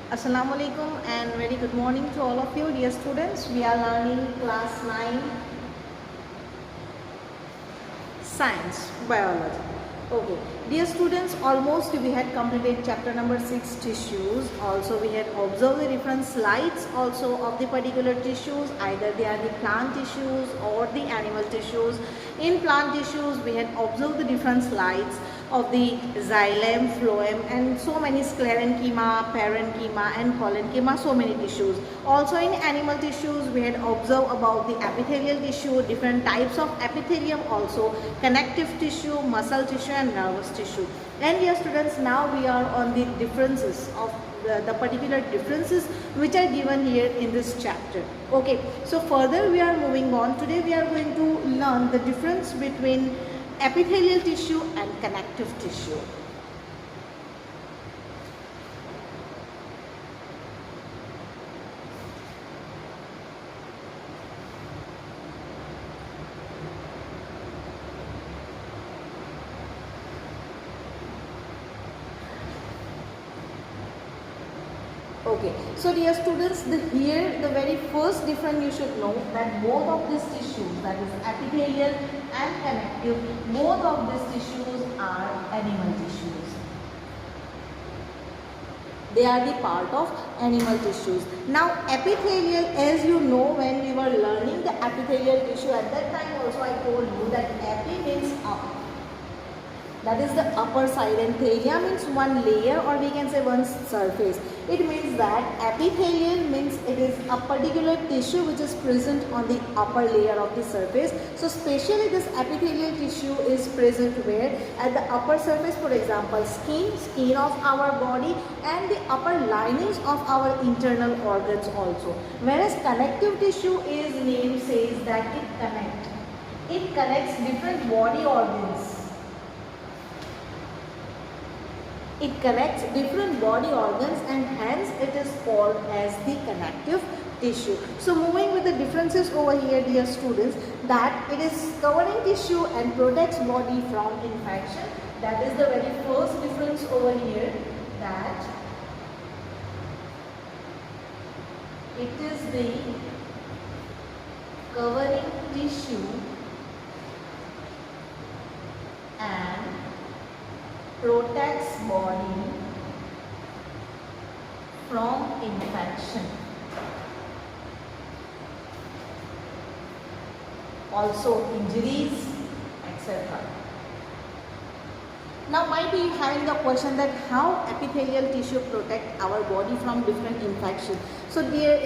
Assalamualaikum and very good morning to all of you dear students. We are learning class 9 science biology. Okay, dear students, almost we had completed chapter number 6 tissues. Also we had observed the different slides also of the particular tissues, either they are the plant tissues or the animal tissues. In plant tissues we had observed the different slides of the xylem, phloem and so many sclerenchyma, parenchyma and collenchyma, so many tissues. Also in animal tissues we had observed about the epithelial tissue, different types of epithelium also, connective tissue, muscle tissue and nervous tissue. And dear students, now we are on the differences of the particular differences which are given here in this chapter. Okay, so further we are moving on. Today we are going to learn the difference between epithelial tissue and connective tissue. Okay, so dear students, here the very first difference you should know that both of these tissues, that is epithelial and connective, both of these tissues are animal tissues. They are the part of animal tissues. Now epithelial, as you know, when we were learning the epithelial tissue, at that time also I told you that epi means up. That is the upper side, and thelia means one layer, or we can say one surface. It means that epithelial means it is a particular tissue which is present on the upper layer of the surface. So specially this epithelial tissue is present where? At the upper surface, for example skin of our body and the upper linings of our internal organs also. Whereas connective tissue is name says that it connects different body organs. It connects different body organs and hence it is called as the connective tissue. So moving with the differences over here, dear students, that it is covering tissue and protects body from infection. That is the very first difference over here, that it is the covering tissue and protects body from infection. Also injuries, etc. Now might be having the question that how epithelial tissue protect our body from different infections. So dear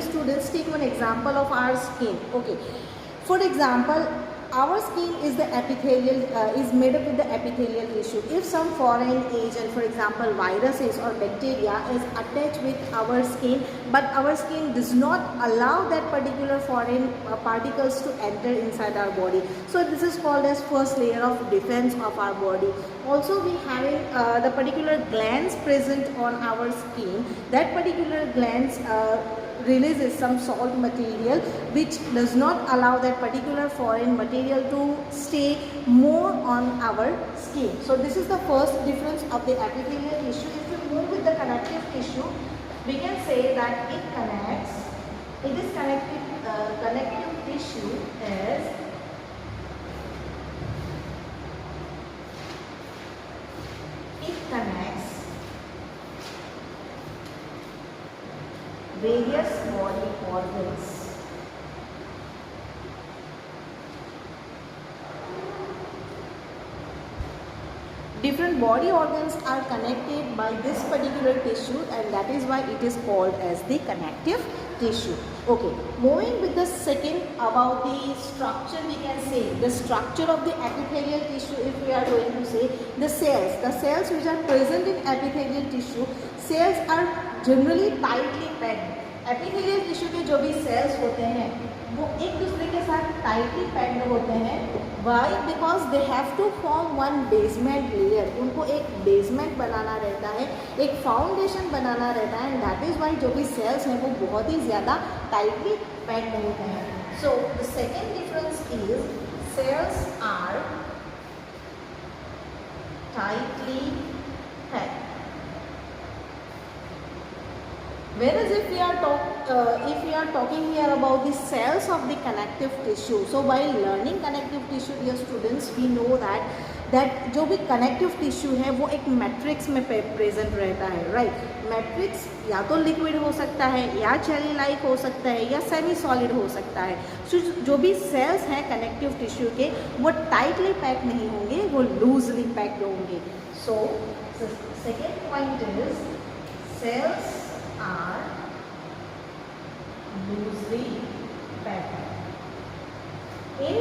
students, take one example of our skin. Okay, for example, our skin is the epithelial is made up with the epithelial tissue. If some foreign agent, for example viruses or bacteria, is attached with our skin, but our skin does not allow that particular foreign particles to enter inside our body, so this is called as first layer of defense of our body. Also we having the particular glands present on our skin. That particular glands releases some salt material which does not allow that particular foreign material to stay more on our skin. So this is the first difference of the epithelial tissue. If we move with the connective tissue, we can say that it is connected, connective tissue is connects various body organs. Different body organs are connected by this particular tissue, and that is why it is called as the connective tissue. Okay, moving with the second about the structure, we can say the structure of the epithelial tissue. If we are going to say the cells which are present in epithelial tissue, cells are generally tightly packed. epithelial tissue के जो भी sales होते हैं वो एक दूसरे के साथ टाइटली पैक्ड होते हैं. Why? Because they have to form one basement layer. उनको एक बेसमेंट बनाना रहता है, एक फाउंडेशन बनाना रहता है, एंड दैट इज वाई जो भी सेल्स हैं वो बहुत ही ज़्यादा टाइटली पैक्ड होते हैं. So the second difference is cells are tightly packed. Whereas if we are talking here about the cells of the connective tissue, so while learning connective tissue, dear students, we know that जो भी connective tissue है वो एक matrix में present रहता है, right. Matrix या तो लिक्विड हो सकता है, या जेली लाइक हो सकता है, या सेमी सॉलिड हो सकता है. सो जो भी सेल्स हैं कनेक्टिव टिश्यू के वो टाइटली पैक नहीं होंगे, वो लूजली पैक्ड होंगे. So second point is cells are loosely packed in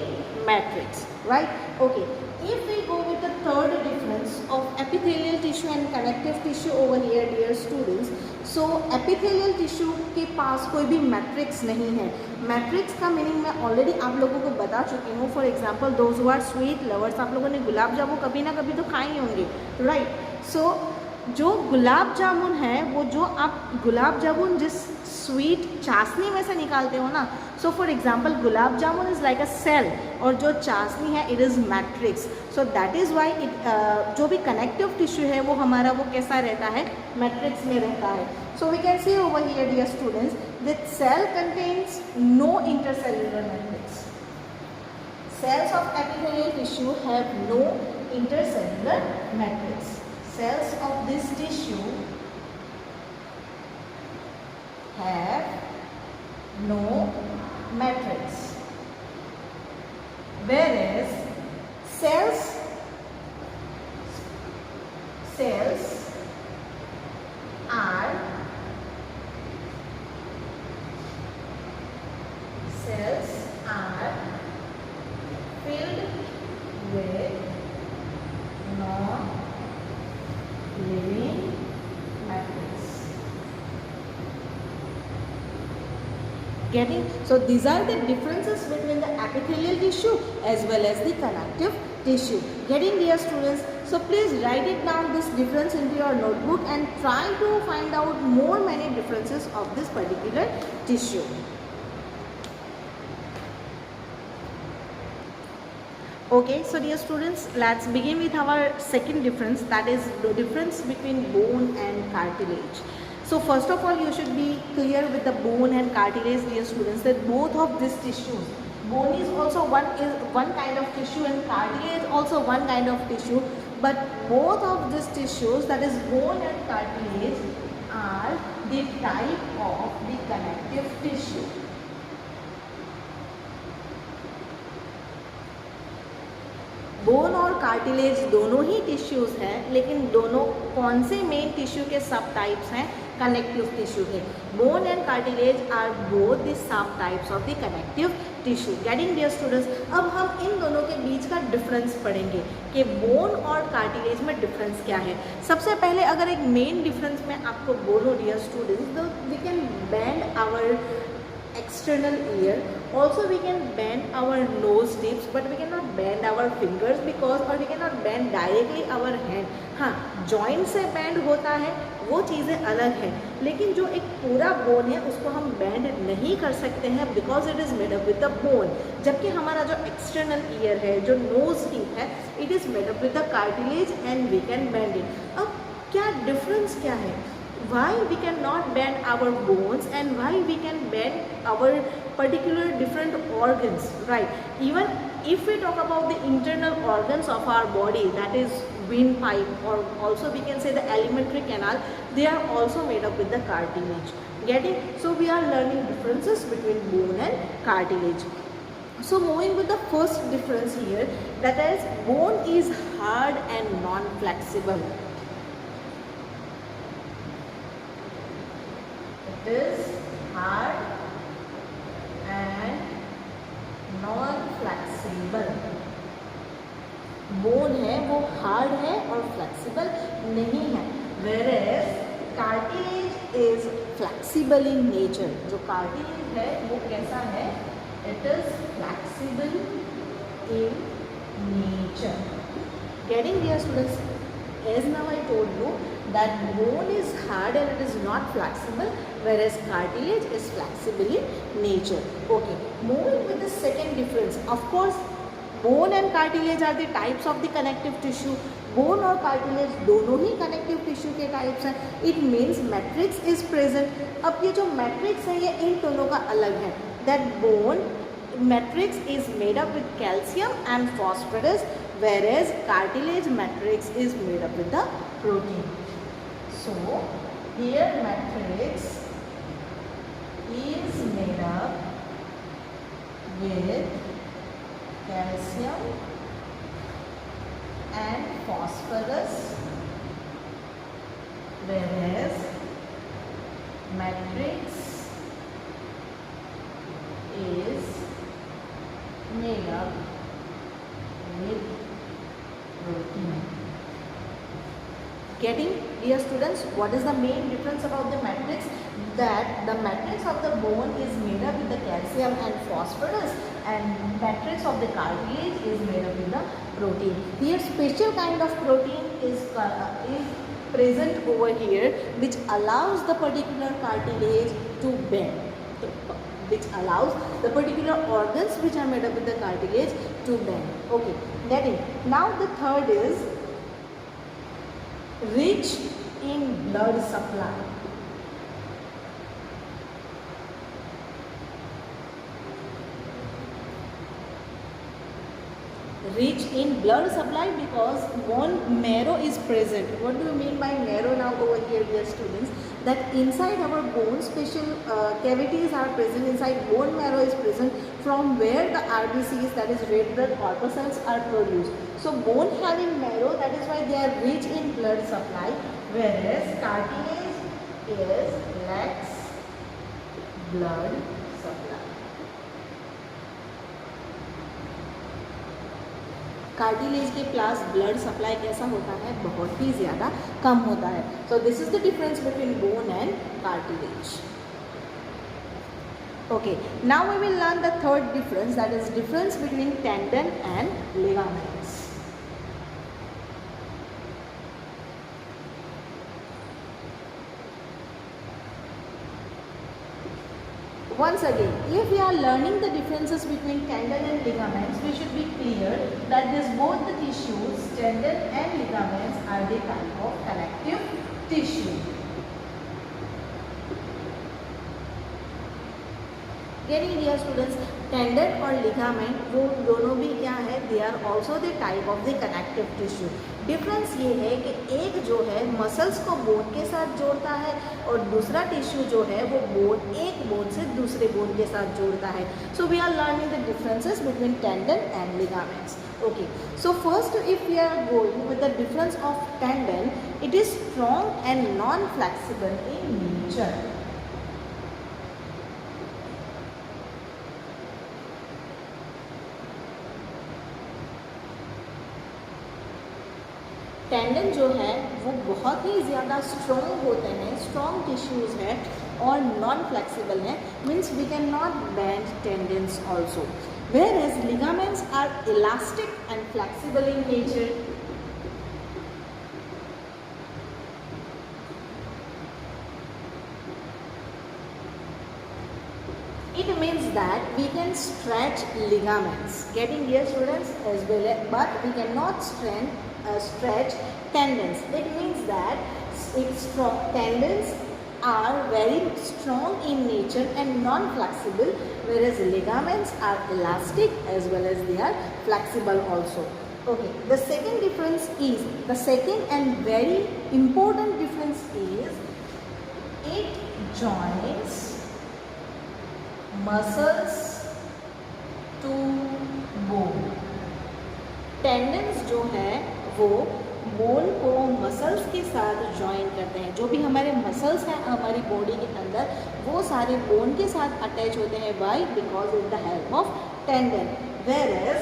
matrix, right? Okay, if we go with the third difference of epithelial tissue and connective tissue over here, dear students, so epithelial tissue के पास कोई भी matrix नहीं है. Matrix का meaning मैं already आप लोगों को बता चुकी हूँ. For example those who are sweet lovers, आप लोगों ने गुलाब जामुन कभी ना कभी तो खाए ही होंगे, राइट. सो जो गुलाब जामुन है, वो जो आप गुलाब जामुन जिस स्वीट चाशनी में से निकालते हो ना, so for example gulab jamun is like a cell, और जो चाशनी है it is matrix. So that is why it जो भी कनेक्टिव टिश्यू है वो हमारा वो कैसा रहता है, मैट्रिक्स में रहता है. So we can see over here dear students that cell contains no intercellular matrix. Cells of epithelial tissue have no intercellular matrix. Cells of this tissue have no matrix. Whereas cells are filled with non-living matrix. Getting? So these are the differences between the epithelial tissue as well as the connective tissue. Getting, dear students? So please write it down this difference into your notebook and try to find out many differences of this particular tissue. Okay, so dear students, let's begin with our second difference, that is the difference between bone and cartilage. So first of all, you should be clear with the bone and cartilage, dear students, that both of these tissues, bone is also one kind of tissue and cartilage also one kind of tissue, but both of these tissues, that is bone and cartilage, are the type of the connective tissue. Bone और cartilage दोनों ही tissues हैं, लेकिन दोनों कौन से main tissue के सब types हैं, कनेक्टिव टिश्यू के. Bone and cartilage are both the sub types of the connective tissue. Getting, dear students? अब हम इन दोनों के बीच का डिफरेंस पढ़ेंगे कि बोन और कार्टिलेज में डिफरेंस क्या है. सबसे पहले अगर एक मेन डिफरेंस मैं आपको बोलूँ, डियर स्टूडेंट्स, तो we can bend our external ear, also we can bend our nose tips, but we cannot bend our fingers because, or we cannot bend directly our hand. हाँ, joint से bend होता है, वो चीज़ें अलग है, लेकिन जो एक पूरा बोन है उसको हम बेंड नहीं कर सकते हैं because it is made up with the bone. जबकि हमारा जो एक्सटर्नल ईयर है, जो नोज टिप है, it is made up with the cartilage and we can bend it. अब क्या डिफरेंस क्या है? Why we cannot bend our bones and why we can bend our particular different organs, right? Even if we talk about the internal organs of our body, that is windpipe, or also we can say the alimentary canal, they are also made up with the cartilage. Getting? So we are learning differences between bone and cartilage. So moving with the first difference here, that is bone is hard and non-flexible. Is hard and non-flexible. Bone है वो hard है और flexible नहीं है. Whereas cartilage is flexible in nature. जो cartilage है वो कैसा है? It is flexible in nature. Getting, dear students? As now I told you that bone is hard and it is not flexible, whereas cartilage is flexible in nature. Okay, moving with the second difference. Of course, bone and cartilage are the types of the connective tissue. Bone और cartilage दोनों ही connective tissue के types हैं. It means matrix is present. अब ये जो matrix है ये इन दोनों का अलग है. That bone matrix is made up with calcium and phosphorus, whereas cartilage matrix is made up with the protein. So here matrix is made up with calcium and phosphorus, whereas matrix is made up with protein. Getting, dear students, what is the main difference about the matrix? That the matrix of the bone is made up with the calcium and phosphorus, and matrix of the cartilage is made up with the protein. Here special kind of protein is present over here, which allows the particular cartilage to bend, which allows the particular organs which are made up with the cartilage to bend. Okay, that is. Now the third is rich in blood supply. Rich in blood supply because bone marrow is present. What do you mean by marrow now over here, dear students? That inside our bone special cavities are present, inside bone marrow is present, from where the RBCs, that is red blood corpuscles, are produced. So bone having marrow, that is why they are rich in blood supply, whereas cartilage lacks blood supply. Cartilage के पास blood supply कैसा होता है, बहुत ही ज़्यादा कम होता है. So this is the difference between bone and cartilage. Okay, now we will learn the third difference, that is difference between tendon and ligaments. Once again, if we are learning the differences between tendon and ligaments, we should be clear that both the tissues, tendon and ligaments, are the type of connective tissue. Getting, dear students, tendon और ligament वो दोनों भी क्या है, they are also the type of the connective tissue. Difference ये है कि एक जो है मसल्स को बोन के साथ जोड़ता है और दूसरा टिश्यू जो है वो बोन, एक बोन से दूसरे बोन के साथ जोड़ता है. So we are learning the differences between tendon and ligaments. Okay, so first if we are going with the difference of tendon, it is strong and non-flexible in nature. Tendon जो है वो बहुत ही ज़्यादा strong होते हैं, strong tissues हैं और non flexible हैं, means we can not bend tendons also. Whereas ligaments are elastic and flexible in nature. It means that we can stretch ligaments. Getting, dear students, as well, but we cannot stretch tendons. It means that tendons are very strong in nature and non-flexible, whereas ligaments are elastic as well as they are flexible also. Okay, the second difference is, the second and very important difference is, it joins muscles to bone. Tendons जो है वो bone को muscles के साथ join करते हैं. जो भी हमारे मसल्स हैं हमारी बॉडी के अंदर, वो सारे बोन के साथ अटैच होते हैं. Why? Because with the help of tendon. Whereas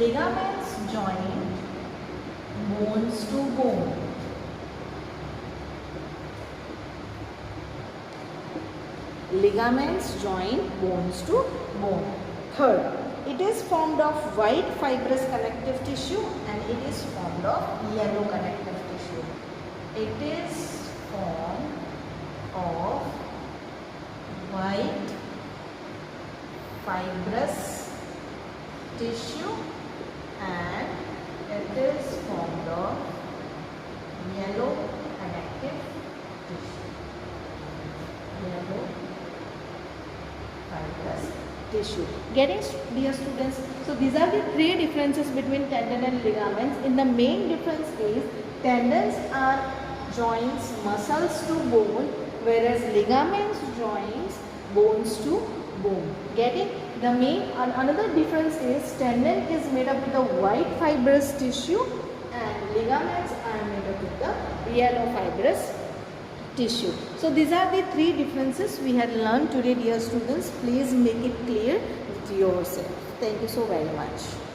ligaments join bones to bone. Ligaments join bones to bone. Third, it is formed of white fibrous connective tissue and it is formed of yellow connective tissue. It is formed of white fibrous tissue and it is formed of yellow connective tissue. Yellow fibrous tissue. Getting, dear students? So these are the three differences between tendon and ligaments. In the main difference is tendons are joins muscles to bone, whereas ligaments joins bones to bone. Getting? The main another difference is tendon is made up with the white fibrous tissue and ligaments are made up with the yellow fibrous tissue. So these are the three differences we had learned today, dear students. Please make it clear with yourself. Thank you so very much.